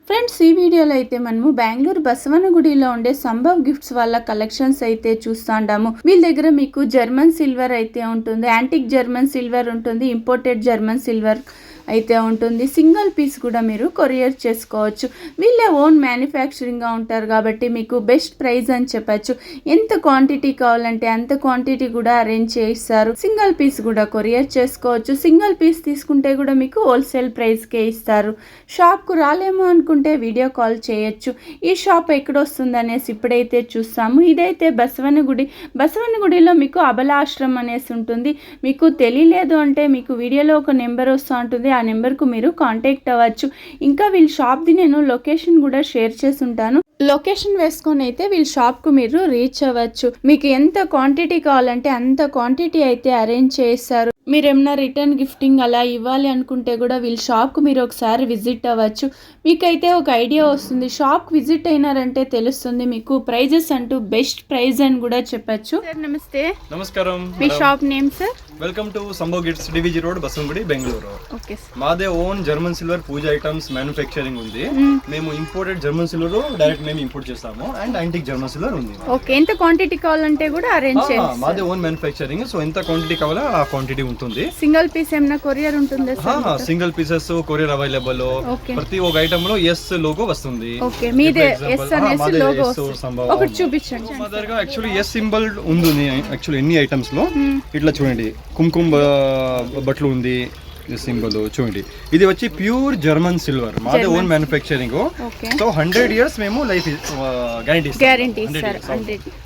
Friends ఈ వీడియోలో అయితే మనము బెంగళూరు బసవనగుడిలో ఉండే సంభవ్ గిఫ్ట్స్ వాళ్ళ కలెక్షన్స్ అయితే చూస్తాండాము. వీళ్ళ దగ్గర మీకు జర్మన్ సిల్వర్ అయితే ఉంటుంది, యాంటిక్ జర్మన్ సిల్వర్ ఉంటుంది, ఇంపోర్టెడ్ జర్మన్ సిల్వర్ అయితే ఉంటుంది. సింగిల్ పీస్ కూడా మీరు కొరియర్ చేసుకోవచ్చు. వీళ్ళే ఓన్ మ్యానుఫ్యాక్చరింగ్గా ఉంటారు కాబట్టి మీకు బెస్ట్ ప్రైస్ అని చెప్పచ్చు. ఎంత క్వాంటిటీ కావాలంటే అంత క్వాంటిటీ కూడా అరేంజ్ చేయిస్తారు. సింగిల్ పీస్ కూడా కొరియర్ చేసుకోవచ్చు. సింగిల్ పీస్ తీసుకుంటే కూడా మీకు హోల్సేల్ ప్రైస్కే ఇస్తారు. షాప్కు రాలేమో అనుకుంటే వీడియో కాల్ చేయొచ్చు. ఈ షాప్ ఎక్కడొస్తుంది అనేసి ఇప్పుడైతే చూస్తాము. ఇదైతే బసవనగుడిలో మీకు అబలాశ్రమం అనేసి ఉంటుంది. మీకు తెలియలేదు అంటే మీకు వీడియోలో ఒక నెంబర్ వస్తూ ఉంటుంది. ఆ నెంబర్కు మీరు కాంటాక్ట్ అవ్వచ్చు. ఇంకా వీళ్ళ షాప్ది నేను లొకేషన్ కూడా షేర్ చేసి ఉంటాను. లొకేషన్ వేసుకొని అయితే వీళ్ళ షాప్కు మీరు రీచ్ అవ్వచ్చు. మీకు ఎంత క్వాంటిటీ కావాలంటే అంత క్వాంటిటీ అయితే అరేంజ్ చేస్తారు. మీరు ఏమన్నా రిటర్న్ గిఫ్టింగ్ అలా ఇవ్వాలి అనుకుంటే కూడా వీళ్ళ షాప్కు మీరు ఒకసారి విజిట్ అవ్వచ్చు. మీకైతే ఒక ఐడియా వస్తుంది. షాప్కి విజిట్ అయినారంటే తెలుస్తుంది మీకు ప్రైజెస్ అంటూ బెస్ట్ ప్రైజ్ అని కూడా చెప్పచ్చు. సార్ నమస్తే. నమస్కారం. మీ shop name sir? Welcome to Sambhav gifts, DVG road, Basavanagudi, Bengaluru. Okay. మాదే own German silver puja items manufacturing ఉంది. మేము ఇంపోర్టెడ్ జర్మన్ సిల్వర్ డైరెక్ట్ మేము ఇంపోర్ట్ చేస్తాము అండ్ యాంటిక్ జర్మన్ సిల్వర్ ఉంది. ఓకే. ఎంత క్వాంటిటీ కావాలంటే కూడా అరేంజ్ చేస్తాం. మాదే ఓన్ మ్యానుఫ్యాక్చరింగ్, సో ఎంత క్వాంటిటీ కావాలో ఆ క్వాంటిటీ ఉంటుంది. సింగిల్ పీస్ ఏమైనా కొరియర్ ఉంటుంది? Single pieces courier available. ప్రతి ఒక ఐటమ్ లో ఎస్ లోగో వస్తుంది. ఓకే. మీదే ఎస్ అనేసి లోగో ఒకటి చూపించండి. మా దగ్గర యాక్చువల్లీ ఎస్ సింబల్ ఉంది. యాక్చువల్లీ ఎన్ని ఐటమ్స్ లో ఇట్లా చూడండి, కుంకుమ బట్టలు ఉంది సింబల్ చూడండి. ఇది వచ్చి ప్యూర్ జర్మన్ సిల్వర్, మాదే ఓన్ మ్యానుఫ్యాక్చరింగ్. సో 100 years మేము లైఫ్ గ్యారంటీ ఇస్తారు.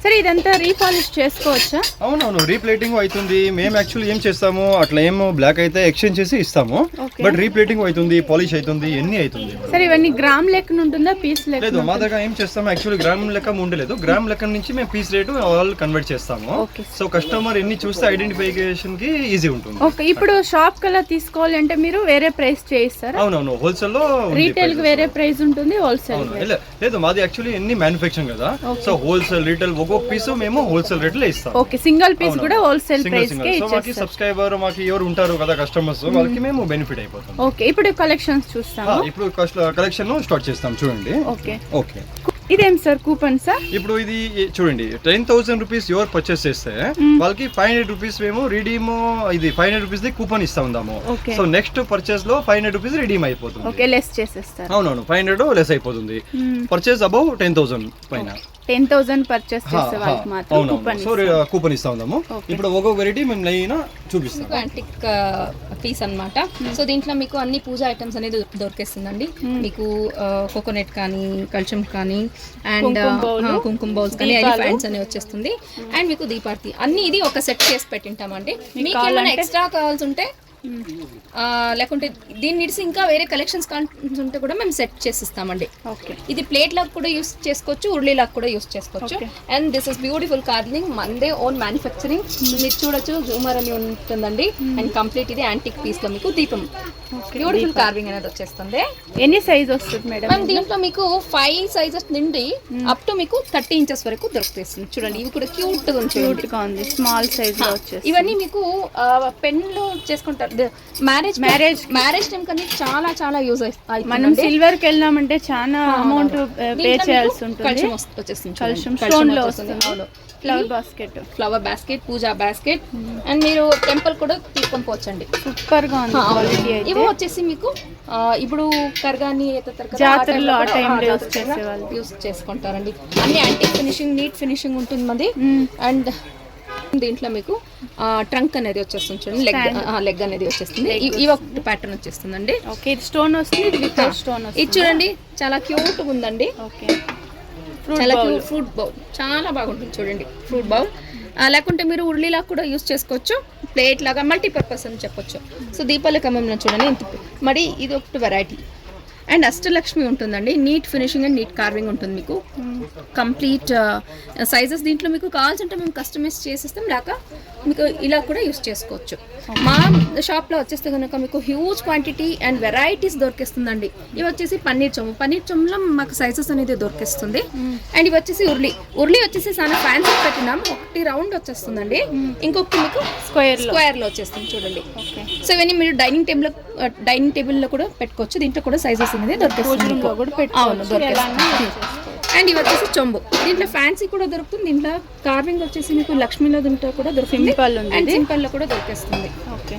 సరే, ఇదంతా రీపాలిష్ చేసుకోవచ్చా? అవునవును, రీప్లేటింగ్ అవుతుంది. మేము యాక్చువల్లీ ఏం చేస్తాము, అట్లా ఏమో బ్లాక్ అయితే ఎక్స్చేంజ్ చేసి ఇస్తాము, బట్ రీప్లేటింగ్ అవుతుంది, పాలిష్ అవుతుంది, ఎన్ని అవుతుంది. సరే, ఇవన్నీ గ్రామ్ లెక్క ఉంటుందా, పీస్ లెక్క? లేదు, మా దగ్గర ఏం చేస్తాము యాక్చువల్లీ గ్రామ్ లెక్క ఉండలేదు. గ్రామ్ లెక్క నుంచి మేము పీస్ రేటు ఆల్ కన్వర్ట్ చేస్తాము. సో కస్టమర్ ఎన్ని చూస్తే ఐడెంటిఫికేషన్ కి ఈజీ ఉంటుంది. ఓకే. ఇప్పుడు షాప్ కల్లా అంటే మీరు వేరే ప్రైస్ చేయిస్తారా? అవునవును, హోల్సేల్ లో. రీటైల్ కి వేరే ప్రైస్ ఉంటుంది, హోల్సేల్ లేదు. మాది యాక్చువల్లీ ఎన్ని మ్యానుఫ్యాక్చరింగ్ కదా, సో హోల్సేల్ రీటైల్ ఒక్కొక్క పీస్ మేము హోల్సేల్ రేట్ లో ఇస్తాం. ఓకే. సింగిల్ పీస్ కూడా హోల్సేల్ ప్రైస్ కే ఇచ్చేస్తాం. మాకి సబ్స్క్రైబర్ మాకి ఎవరు ఉంటారు కదా కస్టమర్స్, వాళ్ళకి మేము బెనిఫిట్ అయిపోతాం. ఓకే. ఇప్పుడు కలెక్షన్స్ చూస్తాము. ఇప్పుడు కలెక్షన్ స్టార్ట్ చేస్తాం చూడండి. ఓకే. ఓకే. ఇదేం సార్ కూపన్ సార్? ఇప్పుడు ఇది చూడండి, 10,000 రూపీస్ ఎవరు పర్చేస్ చేస్తే వాళ్ళకి 500 రూపీస్ మేము రిడీమ్, ఇది 500 రూపీస్ కూపన్ ఇస్తా ఉందాము. సో నెక్స్ట్ పర్చేస్ లో 500 రూపీస్ రిడీమ్ అయిపోతుంది. ఓకే, లెస్ చేసేస్తారు. అవునవును, 500 లెస్ అయిపోతుంది. పర్చేస్ అబౌవ్ 10,000 పైన 10,000 పర్చేస్ చేసే వాళ్ళకి మాత్రం కూపన్ ఇస్తా ఉందాము. ఇప్పుడు ఒక్కొక్క వెరైటీ మేము లైన్ చూపిస్తాం. యాంటిక్ పీస్ అన్నమాట. సో దీంట్లో మీకు అన్ని పూజ ఐటమ్స్ అనేది దొరికేస్తుందండి. మీకు కోకోనట్ కానీ, కల్చం కానీ, అండ్ కుంకుమ బౌల్స్ కానీ, ఎలిఫెంట్స్ అని వచ్చేస్తుంది. అండ్ మీకు దీపార్తి అన్ని ఇది ఒక సెట్ చేసి పెట్టింటామండి. మీకు ఏమైనా ఎక్స్ట్రా కావాల్సి ఉంటే, లేకుంటే దీన్ని ఇడిసి ఇంకా వేరే కలెక్షన్స్ ఉంటే కూడా మేము సెట్ చేసిస్తామండి. ఇది ప్లేట్ లాగా కూడా యూస్ చేసుకోవచ్చు, ఉర్లీ లాగా కూడా యూస్ చేసుకోవచ్చు. And this is beautiful carving, మందే ఓన్ మ్యానుఫ్యాక్చరింగ్. మీరు చూడొచ్చు, జూమర్ అని ఉంటుందండి. అండ్ కంప్లీట్ ఇది యాంటిక్ పీస్ లో మీకు దీపం బ్యూటిఫుల్ కార్వింగ్ అనేది వచ్చేస్తుంది. ఎన్ని సైజ్ వస్తుంది మేడం? మ్యామ్ దీంట్లో మీకు 5 సైజెస్ నుండి అప్ టు మీకు 30 inches వరకు దొరుకుతుంది. చూడండి, ఇవి కూడా క్యూట్ గా ఉంది, స్మాల్ సైజ్ లో వచ్చేసి. ఇవన్నీ మీకు పెన్ లో చేసుకుంటారు. మ్యారేజ్ టైం కానీ చాలా చాలా యూజ్ అవుతుంది. మనం సిల్వర్ కి వెళ్ళామంటే చాలా అమౌంట్ పే చేయాల్సి ఉంటుంది. వచ్చేస్తుంది, flower basket, puja basket. And మీరు టెంపుల్ కూడా తీసుకొని పోవచ్చండి. సూపర్ గా ఉంది క్వాలిటీ. ఇవి వచ్చేసి మీకు ఇప్పుడు కర్గాని జాతరలో ఆ టైం యూస్ చేసుకుంటారండి. అన్ని యాంటిక్ ఫినిషింగ్, నీట్ ఫినిషింగ్ ఉంటుంది మాది. అండ్ దీంట్లో మీకు ట్రంక్ అనేది వచ్చేస్తుంది, చూడండి, లెగ్ అనేది వచ్చేస్తుంది. ఇవి ఒక ప్యాటర్న్ వచ్చేస్తుందండి. ఓకే. స్టోన్ వస్తుంది, ఇది చూడండి, చాలా క్యూట్ ఉందండి. ఓకే. చాలా క్యూట్ ఫ్రూట్ బౌల్, చాలా బాగుంటుంది చూడండి. ఫ్రూట్ బౌల్ లేకుంటే మీరు ఉర్లీలాగా కూడా యూస్ చేసుకోవచ్చు, ప్లేట్ లాగా మల్టీపర్పస్ అని చెప్పొచ్చు. సో దీపాల కమ్మంలో చూడండి ఇంత. మరి ఇది ఒకటి వెరైటీ. అండ్ అష్టలక్ష్మి ఉంటుందండి, neat finishing and neat carving ఉంటుంది మీకు. కంప్లీట్ సైజెస్ దీంట్లో మీకు కావాల్సింటే మేము కస్టమైజ్ చేసిస్తాం, లేక మీకు ఇలా కూడా యూస్ చేసుకోవచ్చు. మా షాప్లో వచ్చేస్తే కనుక మీకు హ్యూజ్ క్వాంటిటీ అండ్ వెరైటీస్ దొరికిస్తుందండి. ఇవి వచ్చేసి పన్నీర్ చొమ్ములో మాకు సైజెస్ అనేది దొరికిస్తుంది. అండ్ ఇవి వచ్చేసి ఉర్లీ వచ్చేసి చాలా ఫ్యాన్సీ పెట్టినాం. ఒకటి రౌండ్ వచ్చేస్తుందండి, ఇంకొకటి మీకు స్క్వేర్ లో వచ్చేస్తుంది చూడండి. సో ఇవన్నీ మీరు డైనింగ్ టేబుల్ డైనింగ్ టేబుల్ లో కూడా పెట్టుకోవచ్చు. దీంట్లో కూడా సైజెస్ అనేది దొరుకుతుంది. అవును, దొరుకుతుంది. అండ్ ఇవి వచ్చేసి చొంబు. దీంట్లో ఫ్యాన్సీ కూడా దొరుకుతుంది. దీంట్లో కార్వింగ్ వచ్చేసి మీకు లక్ష్మీలో దీంట్లో కూడా దొరుకుతుంది. అండ్ సింపుల్ లో కూడా దొరికేస్తుంది. ఓకే.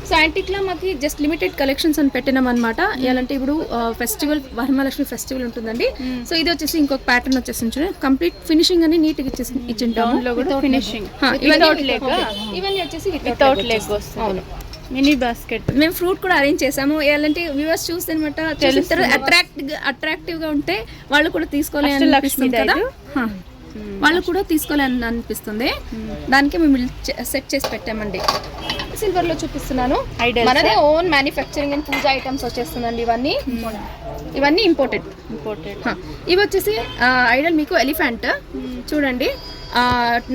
సో యాంటిక్లో మాకు జస్ట్ లిమిటెడ్ కలెక్షన్స్ అని పెట్టినాం అనమాట. ఎలాంటి ఇప్పుడు ఫెస్టివల్ వరమహాలక్ష్మి ఫెస్టివల్ ఉంటుందండి. సో ఇది వచ్చేసి ఇంకొక ప్యాటర్న్ వచ్చేసి చూడండి, కంప్లీట్ ఫినిషింగ్ అని నీట్గా ఇచ్చింటాము. ఫినిషింగ్ ఇవన్నీ వచ్చేసి వితౌట్ లెగ్ వస్తుంది. అవును, మినీ బాస్కెట్. మేము ఫ్రూట్ కూడా అరేంజ్ చేసాము. ఎలాంటి వ్యూవర్స్ చూస్తే అనమాట అట్రాక్టివ్ గా ఉంటే వాళ్ళు కూడా తీసుకోవాలి అనిపిస్తుంది కదా, వాళ్ళు కూడా తీసుకోవాలని అనిపిస్తుంది. దానికి మేము సెట్ చేసి పెట్టామండి. సిల్వర్ లో చూపిస్తున్నాను. మనదే own manufacturing and puja items వచ్చేస్తుందండి. ఇవన్నీ ఇంపోర్టెడ్. ఇవి వచ్చేసి ఐడల్ మీకు ఎలిఫెంట్ చూడండి,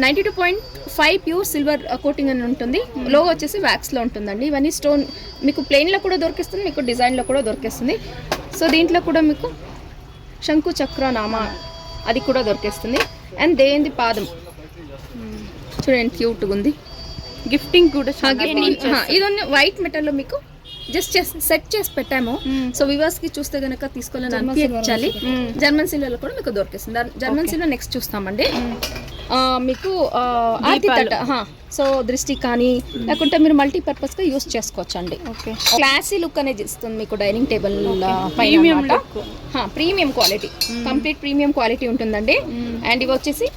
92.5 ప్యూర్ సిల్వర్ కోటింగ్ అని ఉంటుంది. లోగో వచ్చేసి వ్యాక్స్ లో ఉంటుందండి. ఇవన్నీ స్టోన్ మీకు ప్లెయిన్ లో కూడా దొరికిస్తుంది, మీకు డిజైన్ లో కూడా దొరికిస్తుంది. సో దీంట్లో కూడా మీకు శంకు చక్ర నామ అది కూడా దొరికేస్తుంది. అండ్ దేంది పాదం చూడండి, క్యూట్గా ఉంది. గిఫ్టింగ్ కూడా ఇదన్నీ వైట్ మెటల్ లో మీకు జస్ట్ సెట్ చేసి పెట్టాము. సో వివర్స్ కి చూస్తే గనక తీసుకోవాలని అనిపించాలి. జర్మన్ సిల్వర్ లో కూడా మీకు దొరికేస్తుంది. జర్మన్ సిల్వర్ నెక్స్ట్ చూస్తామండి. మీకు ఆర్తి తట్ట, సో దృష్టి కానీ లేకుంటే మీరు మల్టీపర్పస్ గా యూస్ చేసుకోవచ్చు అండి. క్లాసీ లుక్ అనేది ఇస్తుంది మీకు డైనింగ్ టేబుల్ పైన. Premium quality, complete premium quality ఉంటుందండి. అండ్ ఇవి వచ్చేసి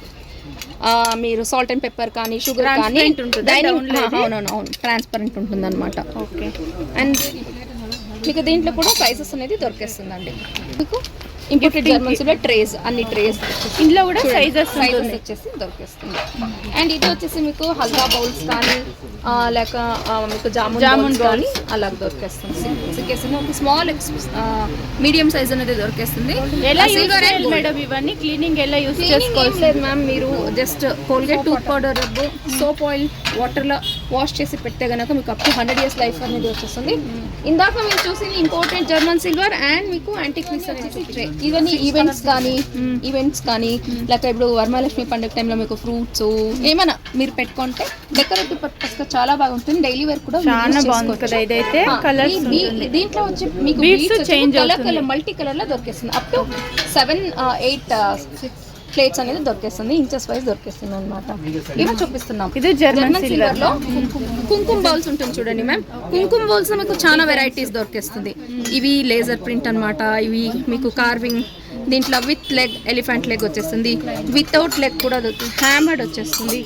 మీరు సాల్ట్ అండ్ పెప్పర్ కానీ షుగర్ కానీ అవును ట్రాన్స్పరెంట్ ఉంటుంది అనమాట. ఓకే. అండ్ మీకు దీంట్లో కూడా సైజెస్ అనేది దొరికేస్తుందండి. మీకు ఇంపోర్టెడ్ జర్మన్ సిల్వర్ ట్రేస్, అన్ని ట్రేస్ ఇందులో కూడా సైజెస్ వచ్చేసి దొరికేస్తుంది. అండ్ ఇది వచ్చేసి మీకు హల్వా బౌల్స్ కానీ లేక మీకు జామున్ కానీ అలా దొరికేస్తుంది. ఒక స్మాల్ మీడియం సైజ్ అనేది దొరికేస్తుంది. మేడం ఇవన్నీ క్లీనింగ్ ఎలా యూస్ చేసుకోవాలి? లేదు మ్యామ్, మీరు just Colgate tooth powder rub soap oil వాటర్లో వాష్ చేసి పెడితే కనుక మీకు అప్ టు 100 years లైఫ్ అనేది వచ్చేస్తుంది. ఇందాక మీరు చూసింది ఇంపోర్టెడ్ జర్మన్ సిల్వర్ అండ్ మీకు యాంటిక్ పీస్ వచ్చేసి ట్రే. ఇవన్నీ ఈవెంట్స్ కానీ లేక ఇప్పుడు వరమహాలక్ష్మి పండుగ టైంలో మీకు ఫ్రూట్స్ ఏమైనా మీరు పెట్టుకుంటే డెకరేటివ్ పర్పస్ గా చాలా బాగుంటుంది. డైలీ వేర్ కూడా చాలా బాగుంది కదా. ఇదైతే కలర్స్ దీంట్లో వచ్చి మీకు కలర్ మల్టీ కలర్ లో దొరికేస్తుంది. అప్ టు 7-8 ప్లేట్స్ అనేది దొరికేస్తుంది. ఇంచెస్ వైజ్ దొరికేస్తుంది అనమాట. ఇవి చూపిస్తున్నాం. ఇది జర్మన్ సిల్వర్ లో కుంకుమ బౌల్స్ ఉంటుంది చూడండి మ్యామ్. కుంకుమ బౌల్స్ లో మీకు చాలా వెరైటీస్ దొరికేస్తుంది. ఇవి లేజర్ ప్రింట్ అనమాట. ఇవి మీకు కార్వింగ్, దీంట్లో విత్ లెగ్ ఎలిఫెంట్ లెగ్ వచ్చేస్తుంది, వితౌట్ లెగ్ కూడా దొరుకుతుంది, హ్యామర్డ్ వచ్చేస్తుంది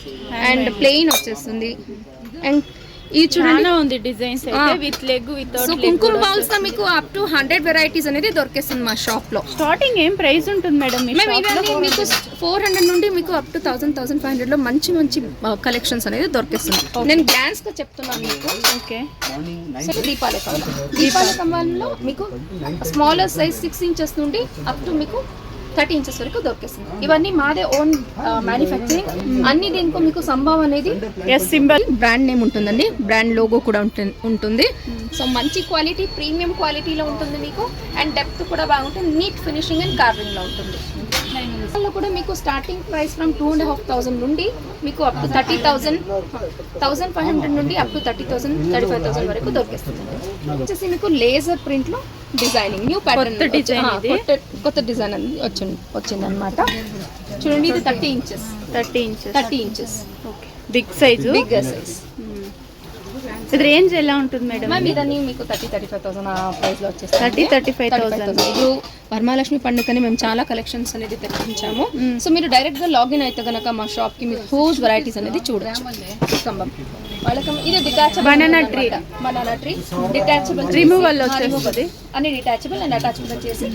అండ్ ప్లెయిన్ వచ్చేస్తుంది. అండ్ ఇది చూడండి ఉంది డిజైన్స్ అయితే విత్ లెగ్ వితౌట్ లెగ్. కుంకుమ బౌల్స్ లో మీకు అప్ టు 100 వెరైటీస్ అనేది దొరికేస్తుంది మా షాప్ లో. స్టార్టింగ్ ఏం ప్రైస్ ఉంటుంది మేడం? ఇవన్నీ మీకు 400 నుండి మీకు అప్ టు 1000-1500 లో మంచి కలెక్షన్స్ అనేది దొరికేస్తుంది. నేను గ్లాన్స్ గా చెప్తున్నాను మీకు. ఓకే. దీపాల కమ్మాల్లో మీకు స్మాలర్ సైజ్ 6 inches నుండి అప్ టు మీకు 30 inches వరకు దొరికేస్తుంది. ఇవన్నీ మాదే ఓన్ మ్యానుఫ్యాక్చరింగ్. అన్ని దీనికి మీకు సంభావ్ అనేది సింబల్ బ్రాండ్ నేమ్ ఉంటుందండి. బ్రాండ్ లోగో కూడా ఉంటుంది. సో మంచి క్వాలిటీ, ప్రీమియం క్వాలిటీలో ఉంటుంది మీకు. అండ్ డెప్త్ కూడా బాగుంటుంది. నీట్ ఫినిషింగ్ అండ్ కార్వింగ్ లో ఉంటుంది. లో కూడా మీకు స్టార్టింగ్ ప్రైస్ ఫ్రమ్ 2,500 నుండి మీకు అప్ టు 30,000, 1,500 నుండి అప్ టు 30,000, 35,000 వరకు దొరికేస్తుంది. వచ్చేసి మీకు లేజర్ ప్రింట్ లో డిజైనింగ్ న్యూ ప్యాటర్న్, కొత్త డిజైన్ అనేది వచ్చింది అనమాట. చూడండి, ఇది 30 inches. ఓకే. Big size. ఇది రేంజ్ ఎలా ఉంటుంది మేడం? మ్యామ్ ఇదన్నీ మీకు 30-35,000 ప్రైస్ లో వచ్చేస్తుంది. 30-35,000. ఇప్పుడు వరమహాలక్ష్మి పండుగని మేము చాలా కలెక్షన్స్ అనేది తెప్పించాము. సో మీరు డైరెక్ట్ గా లాగిన్ అయితే గనక మా షాప్ కి మీకు హ్యూజ్ వెరైటీస్ అనేది చూడొచ్చు. స్తంభం ఇది detachable banana tree detachable removal వచ్చేస్తుంది. అన్ని డిటాచబుల్ అండ్ అటాచబుల్ వచ్చేసి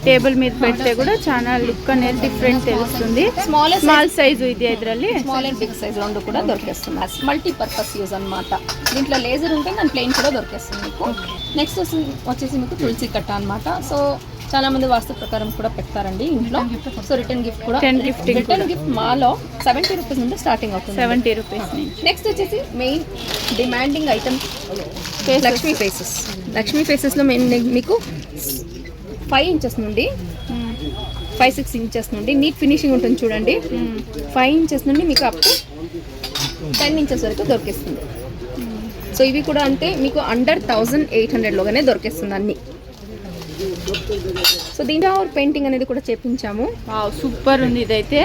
టేబుల్ మీద పెడితే కూడా చాలా లుక్ అనేది డిఫరెంట్ తెలుస్తుంది. స్మాల్ సైజు ఇది ఇద్దರಲ್ಲಿ స్మాల్ అండ్ బిగ్ సైజ్ రెండు కూడా దొరికేస్తుంది. మల్టీపర్పస్ యూజ్ అన్నమాట. దీంట్లో లేజర్ ఉంటుంది అండ్ ప్లెయిన్ కూడా దొరికేస్తుంది మీకు. నెక్స్ట్ వచ్చేసి మీకు తులసి కట్ట అన్నమాట. సో చాలా మంది వాస్తు ప్రకారం కూడా పెడతారండి ఇంట్లో. సో రిటర్న్ గిఫ్ట్ కూడా, రిటర్న్ గిఫ్ట్ మాలో 70 రూపీస్ నుండి స్టార్టింగ్ అవుతుంది. 70 రూపీస్ నుంచి. నెక్స్ట్ వచ్చేసి main demanding item Lakshmi faces లో మీకు 5 inches నుండి 5-6 inches నుండి నీట్ ఫినిషింగ్ ఉంటుంది చూడండి. 5 inches నుండి మీకు అప్ టు 10 inches వరకు దొరికిస్తుంది. సో ఇవి కూడా అంటే మీకు అండర్ 1800లోగానే దొరికేస్తుంది అన్ని. సో దీంట్లో పెయింటింగ్ అనేది కూడా చేపించాము. సూపర్ ఉంది ఇదైతే.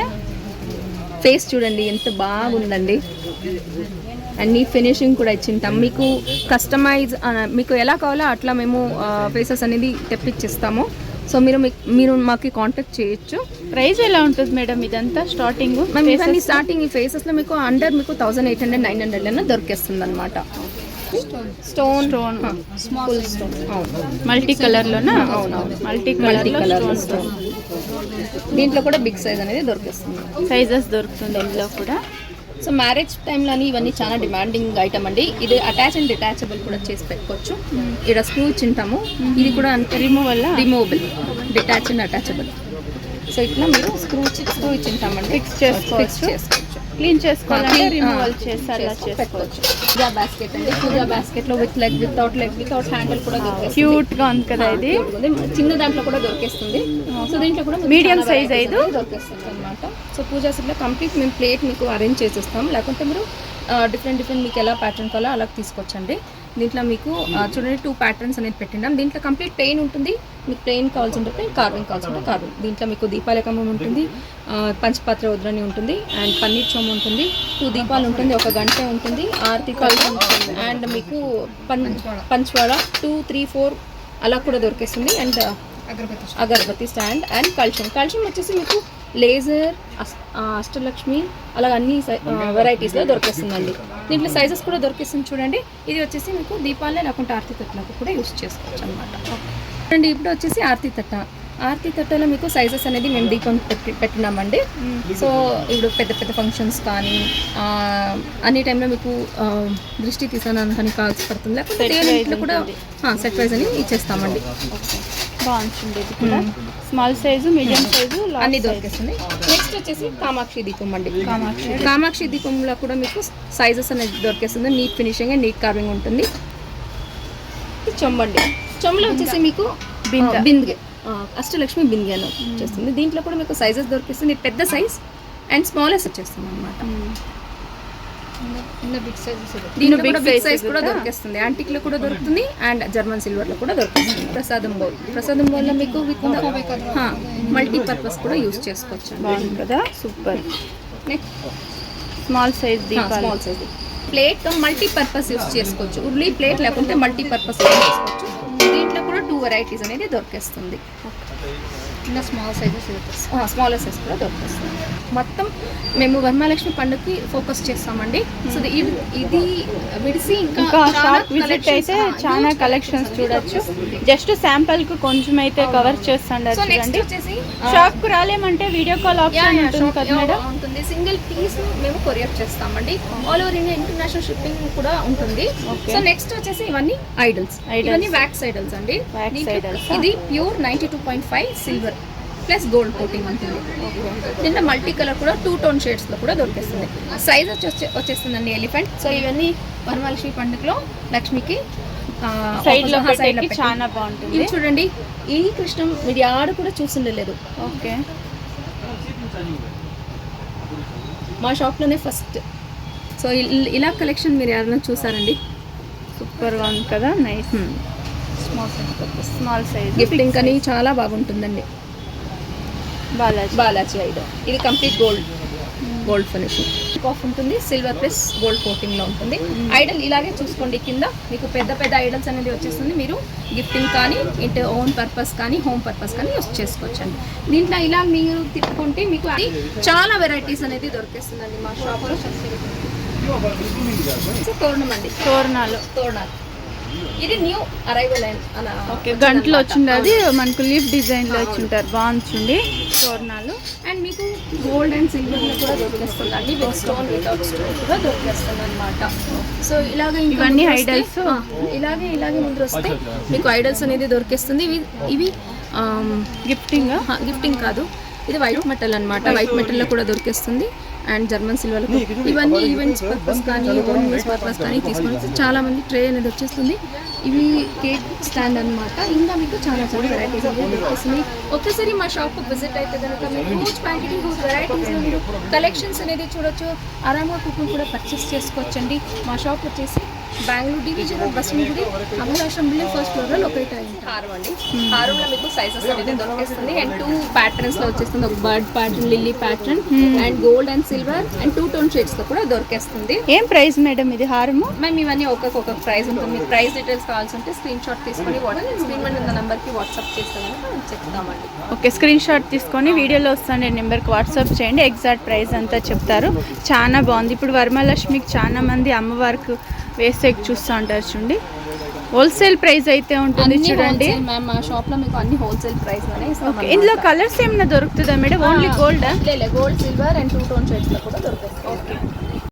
ఫేస్ చూడండి ఎంత బాగుందండి. అన్ని ఫినిషింగ్ కూడా ఇచ్చింటాం మీకు. కస్టమైజ్ మీకు ఎలా కావాలో అట్లా మేము ఫేసెస్ అనేది తెప్పించిస్తాము. సో మీరు మాకు కాంటాక్ట్ చేయొచ్చు. ప్రైస్ ఎలా ఉంటుంది మేడం ఇదంతా స్టార్టింగ్? మేము ఇవన్నీ స్టార్టింగ్ ఈ ఫేసెస్లో మీకు అండర్ మీకు 1800 900 దొరికేస్తుంది అనమాట. స్టోన్ స్మాల్ స్టోన్ మల్టీ కలర్లోనా? అవునవును, మల్టీ కలర్లో స్టోన్. దీంట్లో కూడా బిగ్ సైజ్ అనేది దొరికేస్తుంది. సైజెస్ దొరుకుతుంది ఇందులో కూడా. సో మ్యారేజ్ టైంలో ఇవన్నీ చాలా డిమాండింగ్ ఐటమ్ అండి. ఇది అటాచ్ అండ్ డిటాచబుల్ కూడా చేసి పెట్టుకోవచ్చు. ఇక్కడ స్క్రూ ఇచ్చింటాము. ఇది కూడా అంతే removable, detach and attachable. So ఇట్లా మీరు స్క్రూ ఇచ్చింటామండి. ఫిక్స్ చేసుకోవచ్చు. క్లీన్ చేసుకోవాలంటే రిమూవల్ చేసి అలా పెట్టుకోవచ్చు. పూజా బాస్కెట్ అండి. పూజా బాస్కెట్లో వితౌట్ హ్యాండిల్ కూడా దొరికేస్తుంది. క్యూట్ గా ఉంది కదా ఇది. చిన్న దాంట్లో కూడా దొరికేస్తుంది. సో దీంట్లో కూడా మీడియం సైజ్ అయితే దొరికేస్తుంది అనమాట. సో పూజా సెట్లో కంప్లీట్ మేము ప్లేట్ మీకు అరేంజ్ చేసేస్తాం. లేకుంటే మీరు డిఫరెంట్ మీకు ఎలా ప్యాటర్న్ కావాలో అలా తీసుకొచ్చండి. దీంట్లో మీకు చూడండి 2 ప్యాటర్న్స్ అనేది పెట్టినాం. దీంట్లో కంప్లీట్ ప్లెయిన్ ఉంటుంది. మీకు ప్లెయిన్ కావాల్సి ఉంటే కార్వింగ్ కావాల్సి ఉంటే కార్వింగ్. దీంట్లో మీకు దీపాలకమం ఉంటుంది, పంచపాత్ర ఉద్రని ఉంటుంది, అండ్ పన్నీర్ చోము ఉంటుంది, 2 దీపాలు ఉంటుంది, 1 గంట ఉంటుంది, ఆరతి కాలం, అండ్ మీకు పంచవాడ 2, 3, 4 అలా కూడా దొరికేస్తుంది. And agarbatti stand and calcium వచ్చేసి మీకు లేజర్, అష్టలక్ష్మి అలా అన్ని వెరైటీస్లో దొరికేస్తుందండి. దీంట్లో సైజెస్ కూడా దొరికేస్తుంది చూడండి. ఇది వచ్చేసి మీకు దీపాలే లేకుంటే ఆరతి తట్టలకు కూడా యూస్ చేసుకోవచ్చు అనమాట. అండ్ ఇప్పుడు వచ్చేసి ఆరతి తట్టలో మీకు సైజెస్ అనేది మేము దీపం పెట్టినామండి. సో ఇప్పుడు పెద్ద ఫంక్షన్స్ కానీ అన్ని టైంలో మీకు దృష్టి తీసాను కావాల్సి పడుతుంది. లేకపోతే దేవుని కూడా సెట్ వైజ్ అని ఇచ్చేస్తామండి. బాగుంటుంది. ఇది కూడా స్మాల్ సైజు, మీడియం సైజు అన్ని దొరికేస్తుంది. నెక్స్ట్ వచ్చేసి కామాక్షి దీపం అండి. కామాక్షి దీపంలో కూడా మీకు సైజెస్ అనేది దొరికేస్తుంది. Neat finishing and neat carving ఉంటుంది. చెంబండి. చెంబులో వచ్చేసి మీకు బిందె, అష్టలక్ష్మి బిందె అని వచ్చేస్తుంది. దీంట్లో కూడా మీకు సైజెస్ దొరికేస్తుంది. పెద్ద సైజ్ అండ్ స్మాలెస్ట్ వచ్చేస్తుంది అనమాట. దీంట్లో కూడా బిగ్ సైజ్ కూడా దొరికేస్తుంది. యాంటిక్ లో కూడా దొరుకుతుంది అండ్ జర్మన్ సిల్వర్ లో కూడా దొరుకుతుంది. ప్రసాదం బౌల్ మీకు మల్టీపర్పస్ కూడా యూస్ చేసుకోవచ్చు. బాగుంది కదా, super. Next small size small size plate multipurpose use చేసుకోవచ్చు. ఉర్లీ ప్లేట్ లేకుంటే మల్టీపర్పస్ యూస్ చేసుకోవచ్చు. దీంట్లో కూడా 2 వెరైటీస్ అనేది దొరికేస్తుంది. స్మాల్ స్మాలర్ సైజ్ కూడా దొరికేస్తుంది. మొత్తం మేము వరమహాలక్ష్మి పండుగకి ఫోకస్ చేస్తామండి. సో ఇది విడిసి ఇంకా షాప్ విజిట్ అయితే చాలా కలెక్షన్స్ చూడొచ్చు. జస్ట్ శాంపుల్ కు కొంచెం అయితే కవర్ చేస్తాండి. షాప్ కు రాలేమంటే వీడియో కాల్ ఆప్షన్ ఉంటుంది కదా మేడం? ఉంటుంది. సింగిల్ పీస్ మేము కొరియర్ చేస్తామండి. All over India international shipping కూడా ఉంటుంది. సో నెక్స్ట్ వచ్చేసి ఇవన్నీ ఐడల్స్. ఇవన్నీ వ్యాక్స్ ఐడల్స్ అండి. ఇది pure 92.5 silver plus gold coating ఉంటుంది. దీంట్లో మల్టీ కలర్ కూడా 2 టోన్ షేడ్స్లో కూడా దొరికేస్తుంది. సైజ్ వచ్చేస్తుందండి ఎలిఫెంట్. సో ఇవన్నీ వరమహాలక్ష్మి పండుగలో లక్ష్మికి సైడ్ లో చాలా బాగుంటుంది. ఇవి చూడండి, ఈ కృష్ణం మీరు ఆడ కూడా చూసిండలేదు. ఓకే, మా షాప్లోనే ఫస్ట్. సో ఇలా కలెక్షన్ మీరు ఎవరైనా చూసారండి? సూపర్గా ఉంది కదా, నైస్. స్మాల్ సైజ్ గిఫ్టింగ్ అని చాలా బాగుంటుందండి. బాలాజీ ఐడల్. ఇది కంప్లీట్ గోల్డ్ ఫినిషింగ్ ఆఫ్ ఉంటుంది. సిల్వర్ ప్లస్ గోల్డ్ కోటింగ్లో ఉంటుంది. ఐడల్ ఇలాగే చూసుకోండి. కింద మీకు పెద్ద ఐడల్స్ అనేది వచ్చేస్తుంది. మీరు గిఫ్టింగ్ కానీ ఇంటి ఓన్ పర్పస్ కానీ హోమ్ పర్పస్ కానీ యూస్ చేసుకోవచ్చండి. దీంట్లో ఇలా మీరు తిప్పుకుంటే మీకు అది చాలా వెరైటీస్ అనేది దొరికేస్తుందండి మా షాప్లో. తోరణం అండి, తోరణాలు. ఇది న్యూ అరైవల్ అలా. ఓకే, గంటలో వచ్చింది. అది మనకు లీఫ్ డిజైన్లో వచ్చింటారు. బాగుంటుంది తోరణాలు. అండ్ మీకు గోల్డ్ అండ్ సిల్వర్లో కూడా దొరికేస్తుంది అండి. విత్ స్టోన్ వితౌట్ స్టోన్ కూడా దొరికేస్తుంది అనమాట. సో ఇలాగే ఇవన్నీ ఐడల్స్. ఇలాగే ముందు వస్తే మీకు ఐడల్స్ అనేది దొరికేస్తుంది. ఇవి గిఫ్టింగ్ కాదు, ఇది వైట్ మెటల్ అనమాట. వైట్ మెటల్లో కూడా దొరికేస్తుంది. And German silver. ఇవన్నీ ఈవెంట్స్ పర్పస్ కానీ ఓన్ యూస్ పర్పస్ కానీ తీసుకొని చాలా మంది ట్రే అనేది వచ్చేస్తుంది. ఇవి కేక్ స్టాండ్ అనమాట. ఇంకా మీకు చాలా వెరైటీస్ అనేది దొరికేస్తుంది. ఒక్కసారి మా షాప్కి విజిట్ అయితే కనుక మీరు హ్యూజ్ క్వాంటిటీ హ్యూజ్ వెరైటీస్లో మీరు కలెక్షన్స్ అనేది చూడొచ్చు. ఆరామ్గా కుకింగ్ కూడా పర్చేస్ చేసుకోవచ్చండి. మా షాప్ వచ్చేసి Bengaluru division Basavanagudi Amalashramam building first floor లో లొకేట్ అయ్యింది. హారం అండి, హారంలో మీకు సైజెస్ అనేది దొరికేస్తుంది అండ్ 2 ప్యాటర్న్స్ లో వచ్చేస్తుంది. ఒక bird pattern, lily pattern and gold and silver and 2 tone shades లో కూడా దొరికేస్తుంది. ఏం ప్రైస్ మేడం ఇది హారము? మేము ఇవన్నీ ఒక్కొక్క ప్రైస్ ఉంటుంది. మీకు ప్రైస్ డీటెయిల్స్ కావాల్సి ఉంటే స్క్రీన్ షాట్ తీసుకొని స్క్రీన్ మీద ఉన్న నెంబర్కి వాట్సాప్ చేస్తే కనుక చెప్తామండి. ఓకే, స్క్రీన్ షాట్ తీసుకొని వీడియోలో వస్తాను నెంబర్కి వాట్సాప్ చేయండి, ఎగ్జాక్ట్ ప్రైస్ అంతా చెప్తారు. చాలా బాగుంది. ఇప్పుడు వరమహాలక్ష్మికి చాలా మంది అమ్మవారికి వేస్తే చూస్తూ ఉంటారు చూడండి. హోల్సేల్ ప్రైస్ అయితే ఉంటుంది చూడండి మ్యామ్. మా షాప్ లో మీకు అన్ని హోల్సేల్ ప్రైస్ లోనే ఇస్తాం. ఓకే, ఇందులో కలర్స్ ఏమైనా దొరుకుతుందా madam? Only gold? Gold, silver and 2 tone shades లో కూడా దొరుకుతుంది. ఓకే,